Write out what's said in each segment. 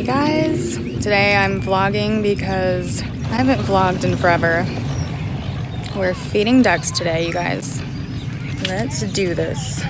Hey guys, today I'm vlogging because I haven't vlogged in forever. We're feeding ducks today, you guys. Let's do this.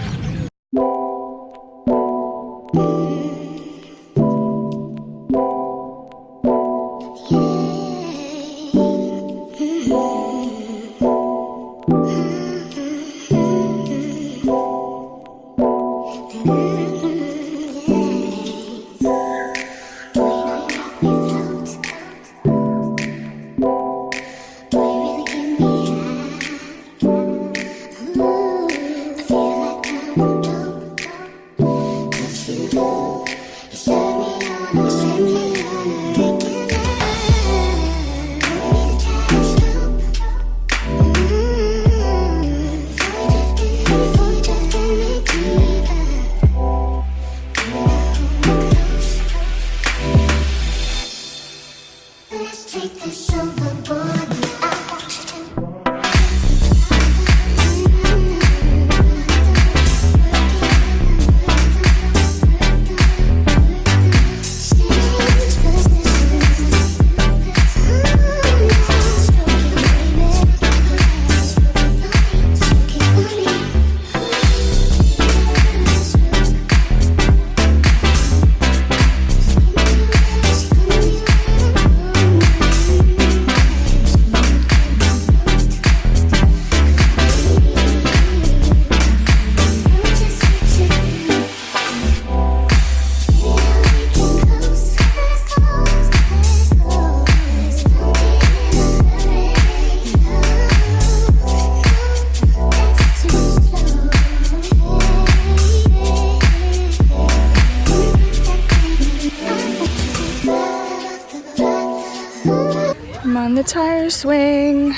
I'm on the tire swing.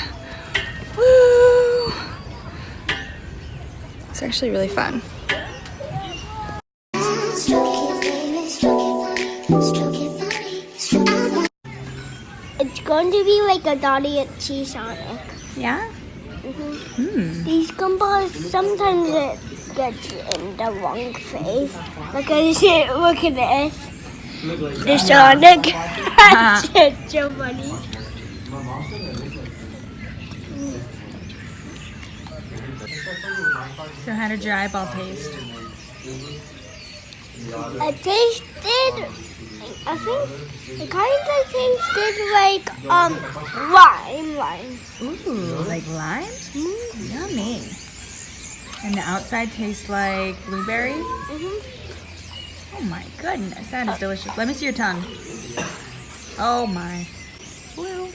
Woo! It's actually really fun. It's going to be like a Dottie at Sonic. Yeah? These gumball sometimes it gets in the wrong face. Look at this. The Sonic. It's so funny. So how did your eyeball taste? It tasted, I think it kind of tasted like lime. Ooh, like lime? Yummy. And the outside tastes like blueberry? Oh my goodness, that is delicious. Let me see your tongue. Oh my. Woo.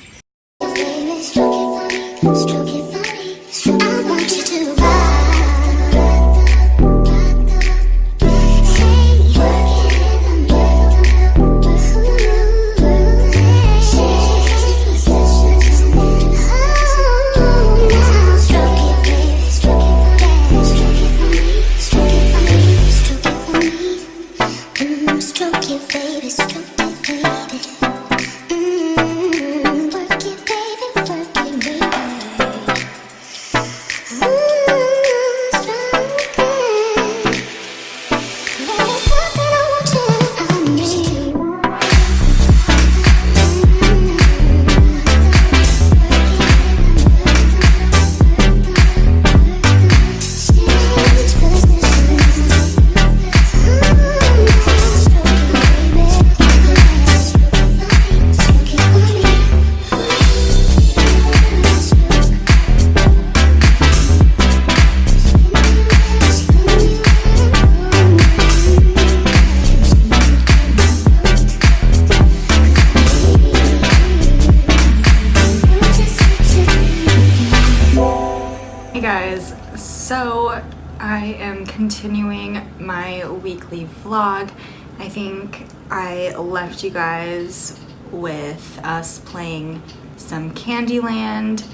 Guys, so I am continuing my weekly vlog. I think I left you guys with us playing some Candyland.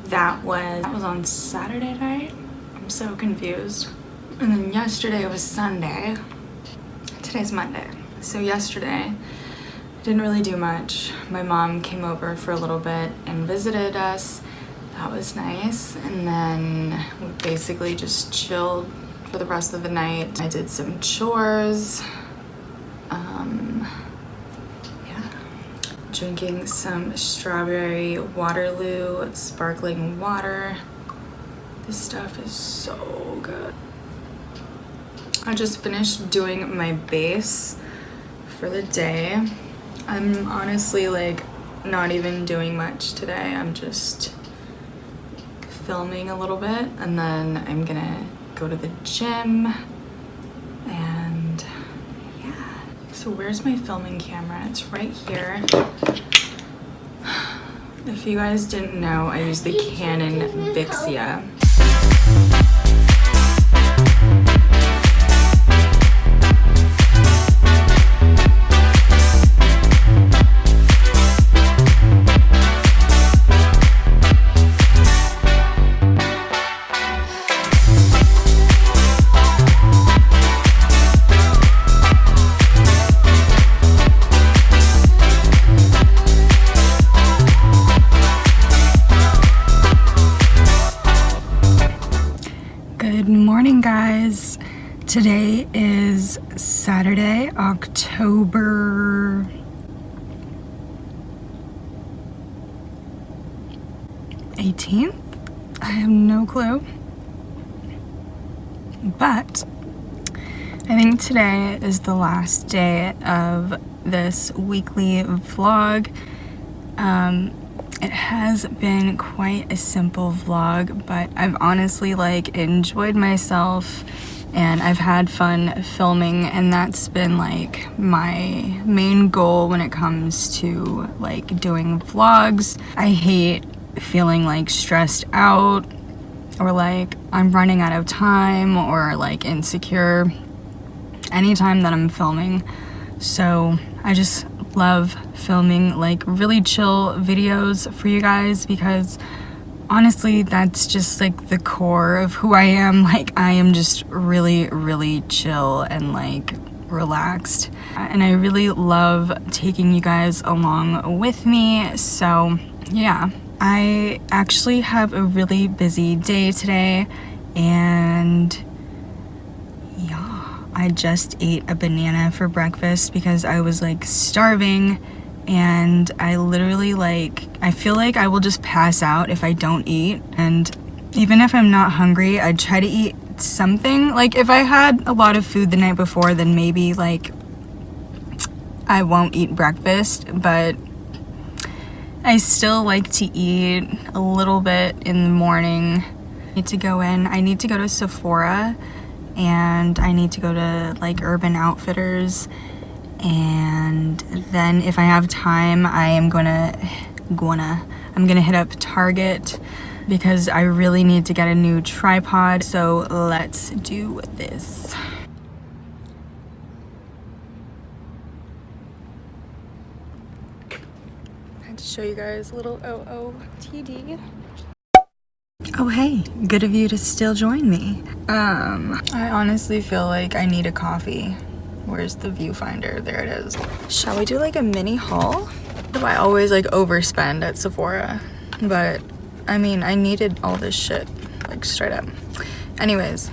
That was on Saturday night. I'm so confused. And then yesterday was Sunday. Today's Monday. So yesterday, didn't really do much. My mom came over for a little bit and visited us. That was nice. And then we basically just chilled for the rest of the night. I did some chores. drinking some strawberry Waterloo sparkling water. This stuff is so good. I just finished doing my base for the day. I'm honestly like not even doing much today. I'm just filming a little bit and then I'm gonna go to the gym and yeah. So where's my filming camera? It's right here. If you guys didn't know, I use the Canon Vixia. Good morning, guys. Today is Saturday, October 18th. I have no clue. But I think today is the last day of this weekly vlog. It has been quite a simple vlog, but I've honestly like enjoyed myself and I've had fun filming, and that's been like my main goal when it comes to like doing vlogs. I hate feeling like stressed out or like I'm running out of time or like insecure anytime that I'm filming. So I just love filming like really chill videos for you guys, because honestly that's just like the core of who I am. Like I am just really chill and like relaxed, and I really love taking you guys along with me. So yeah, I actually have a really busy day today, and I just ate a banana for breakfast because I was like starving, and I literally like, I feel like I will just pass out if I don't eat. And even if I'm not hungry, I try to eat something. Like if I had a lot of food the night before, then maybe like I won't eat breakfast, but I still like to eat a little bit in the morning. I need to go in, I need to go to Sephora, and I need to go to like Urban Outfitters, and then if I have time I am gonna hit up Target because I really need to get a new tripod. So let's do this. I had to show you guys a little OOTD. Oh hey, good of you to still join me. I honestly feel like I need a coffee. Where's the viewfinder? There it is. Shall we do like a mini haul? I always like overspend at Sephora, but I mean I needed all this shit, like straight up. Anyways,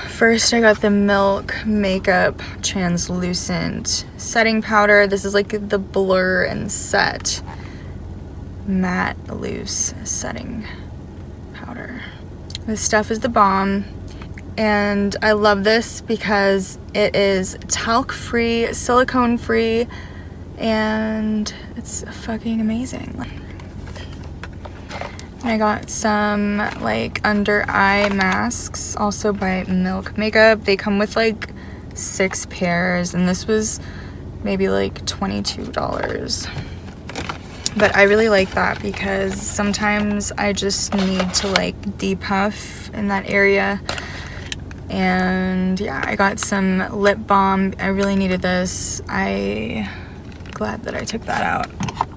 first I got the Milk Makeup Translucent Setting Powder. This is like the Blur and Set Matte Loose Setting Powder. This stuff is the bomb, and I love this because it is talc free, silicone free, and it's fucking amazing. And I got some like under eye masks also by Milk Makeup. They come with like 6 pairs, and this was maybe like $22. But I really like that because sometimes I just need to like depuff in that area. And yeah, I got some lip balm. I really needed this. I'm glad that I took that out.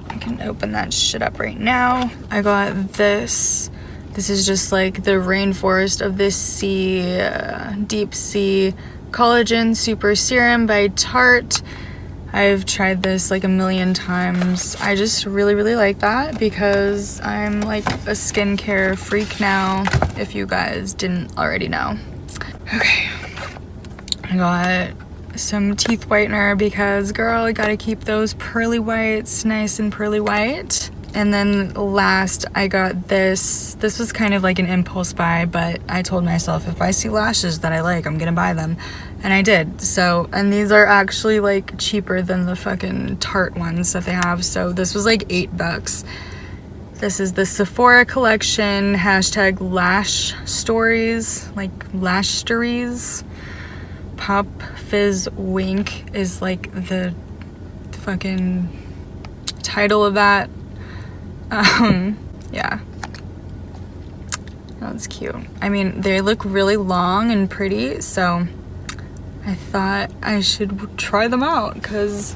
I can open that shit up right now. I got this. This is just like the Rainforest of the Sea Deep Sea Collagen Super Serum by Tarte. I've tried this like a million times. I just really like that because I'm like a skincare freak now, if you guys didn't already know. Okay, I got some teeth whitener because, girl, I gotta keep those pearly whites nice and pearly white. And then last, I got this. This was kind of like an impulse buy, but I told myself if I see lashes that I like, I'm gonna buy them. And I did. So, and these are actually like cheaper than the fucking Tarte ones that they have. So this was like $8. This is the Sephora collection, hashtag lash stories, like lash stories. Pop Fizz Wink is like the fucking title of that. Yeah, that's cute. I mean, they look really long and pretty, so I thought I should try them out because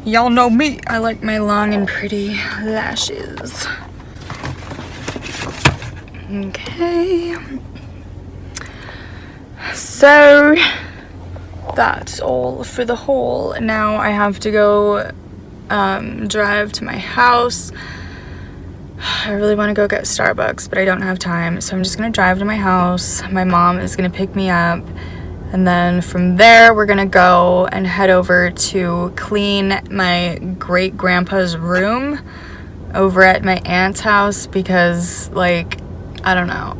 y'all know me. I like my long and pretty lashes. Okay. So that's all for the haul. Now I have to go drive to my house. I really want to go get Starbucks, but I don't have time, so I'm just gonna drive to my house. My mom is gonna pick me up, and then from there we're gonna go and head over to clean my great grandpa's room over at my aunt's house because, like, I don't know,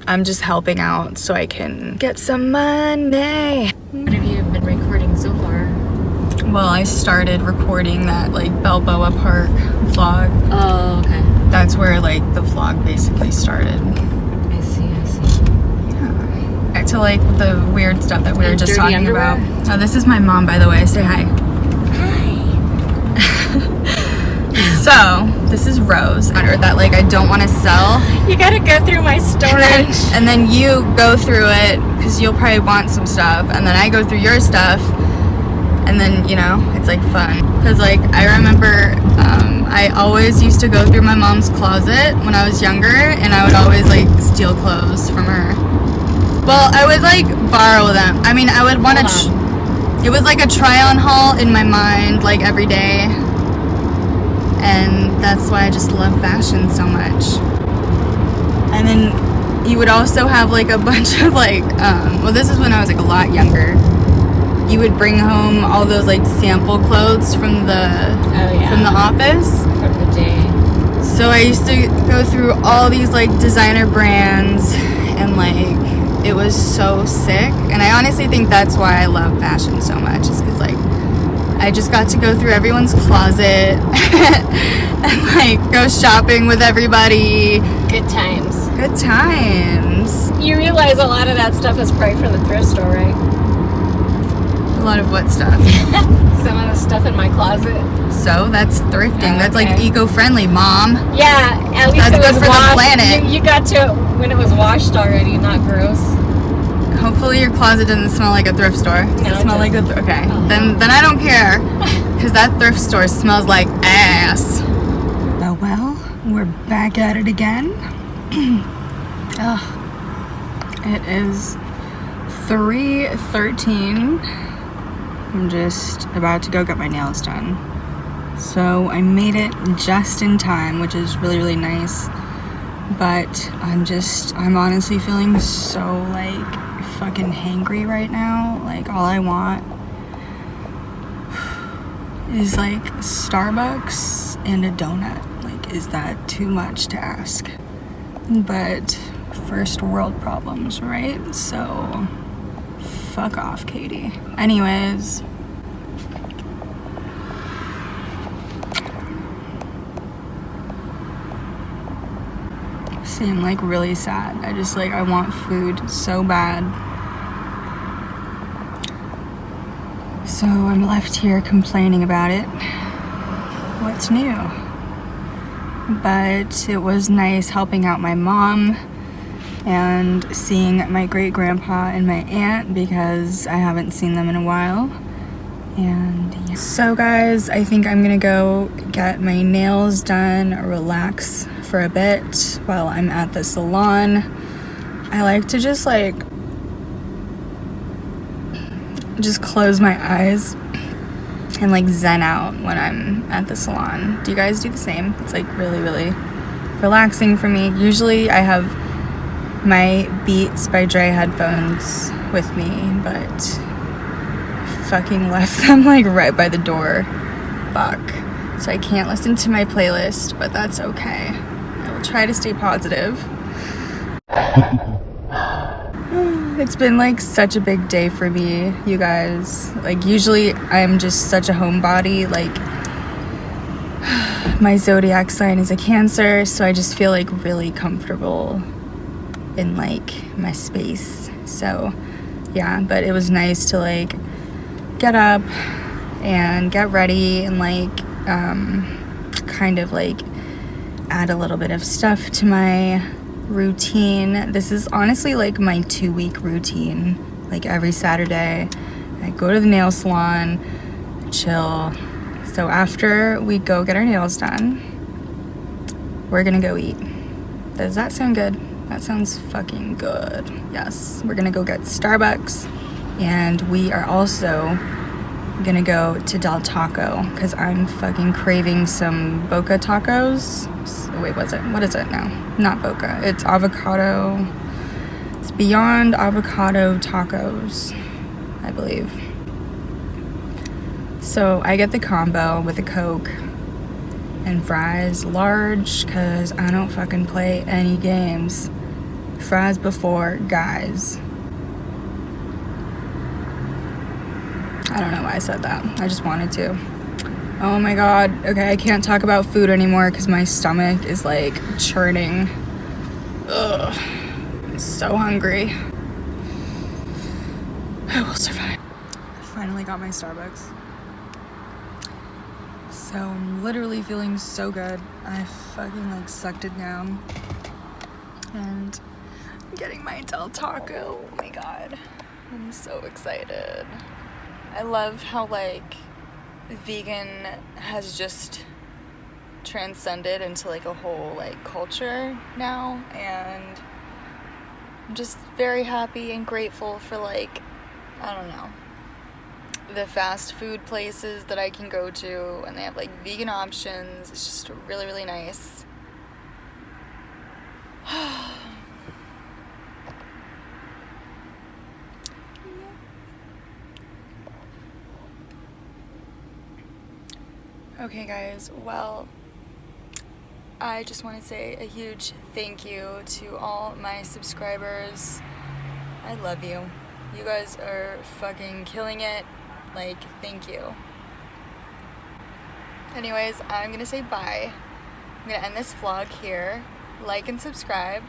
I'm just helping out so I can get some money. What have you been recording so far? Well, I started recording that like Balboa Park vlog. Oh, okay. That's where like the vlog basically started. I see. Yeah. Back to like the weird stuff that we were just Dirty talking underwear? about. Oh, this is my mom, by the way. Say hi. So, this is Rose, that like I don't want to sell. You gotta go through my storage. And then you go through it because you'll probably want some stuff, and then I go through your stuff, and then, you know, it's like fun. Because like I remember I always used to go through my mom's closet when I was younger, and I would always like steal clothes from her. Well, I would like borrow them. I mean, I would want to. It was like a try-on haul in my mind, like every day. And that's why I just love fashion so much. And then you would also have like a bunch of like, well, this is when I was like a lot younger. You would bring home all those like sample clothes from the office. From the day. So I used to go through all these like designer brands, and like it was so sick. And I honestly think that's why I love fashion so much, is because like I just got to go through everyone's closet and like go shopping with everybody. Good times. Good times. You realize a lot of that stuff is probably from the thrift store, right? A lot of what stuff? Some of the stuff in my closet. So that's thrifting. Oh, that's like okay. eco-friendly, Mom. Yeah, at least That's it good was for the washed. planet. You got to it when it was washed already, not gross. Hopefully your closet doesn't smell like a thrift store. Does No, it it smell like a okay. Oh. Then I don't care, because that thrift store smells like ass. Oh well, we're back at it again. Ugh. It is 3:13. I'm just about to go get my nails done. So I made it just in time, which is really, really nice. But I'm honestly feeling so like fucking hangry right now. Like all I want is like Starbucks and a donut. Like, is that too much to ask? But first world problems, right? So fuck off, Katie. Anyways, see, I'm like really sad. I want food so bad. So I'm left here complaining about it. What's new? But it was nice helping out my mom and seeing my great grandpa and my aunt because I haven't seen them in a while. And yeah. So guys, I think I'm gonna go get my nails done, relax for a bit while I'm at the salon. I like to just close my eyes and like zen out when I'm at the salon. Do you guys do the same? It's like really, really relaxing for me. Usually I have my Beats by Dre headphones with me, but fucking left them like right by the door. Fuck. So I can't listen to my playlist, but that's okay. I will try to stay positive. It's been like such a big day for me, you guys. Like usually I'm just such a homebody. Like my zodiac sign is a Cancer, so I just feel like really comfortable in like my space. So yeah, but it was nice to like get up and get ready and like kind of like add a little bit of stuff to my routine. This is honestly like my 2-week routine. Like every Saturday I go to the nail salon, chill. So after we go get our nails done, we're gonna go eat. Does that sound good? That sounds fucking good. Yes, we're gonna go get Starbucks, and we are also gonna go to Del Taco because I'm fucking craving some Boca tacos. Wait, what is it now? Not Boca, it's avocado. It's Beyond Avocado Tacos, I believe. So I get the combo with a Coke and fries, large, because I don't fucking play any games. Fries before guys. I don't know why I said that. I just wanted to. Oh my god. Okay, I can't talk about food anymore because my stomach is like churning. Ugh. I'm so hungry. I will survive. I finally got my Starbucks. So I'm literally feeling so good. I fucking like sucked it down. And I'm getting my Del Taco. Oh my god. I'm so excited. I love how like vegan has just transcended into like a whole like culture now, and I'm just very happy and grateful for like, I don't know, the fast food places that I can go to and they have like vegan options. It's just really, really nice. Okay guys, well, I just want to say a huge thank you to all my subscribers. I love you. You guys are fucking killing it. Like, thank you. Anyways, I'm gonna say bye. I'm gonna end this vlog here. Like and subscribe.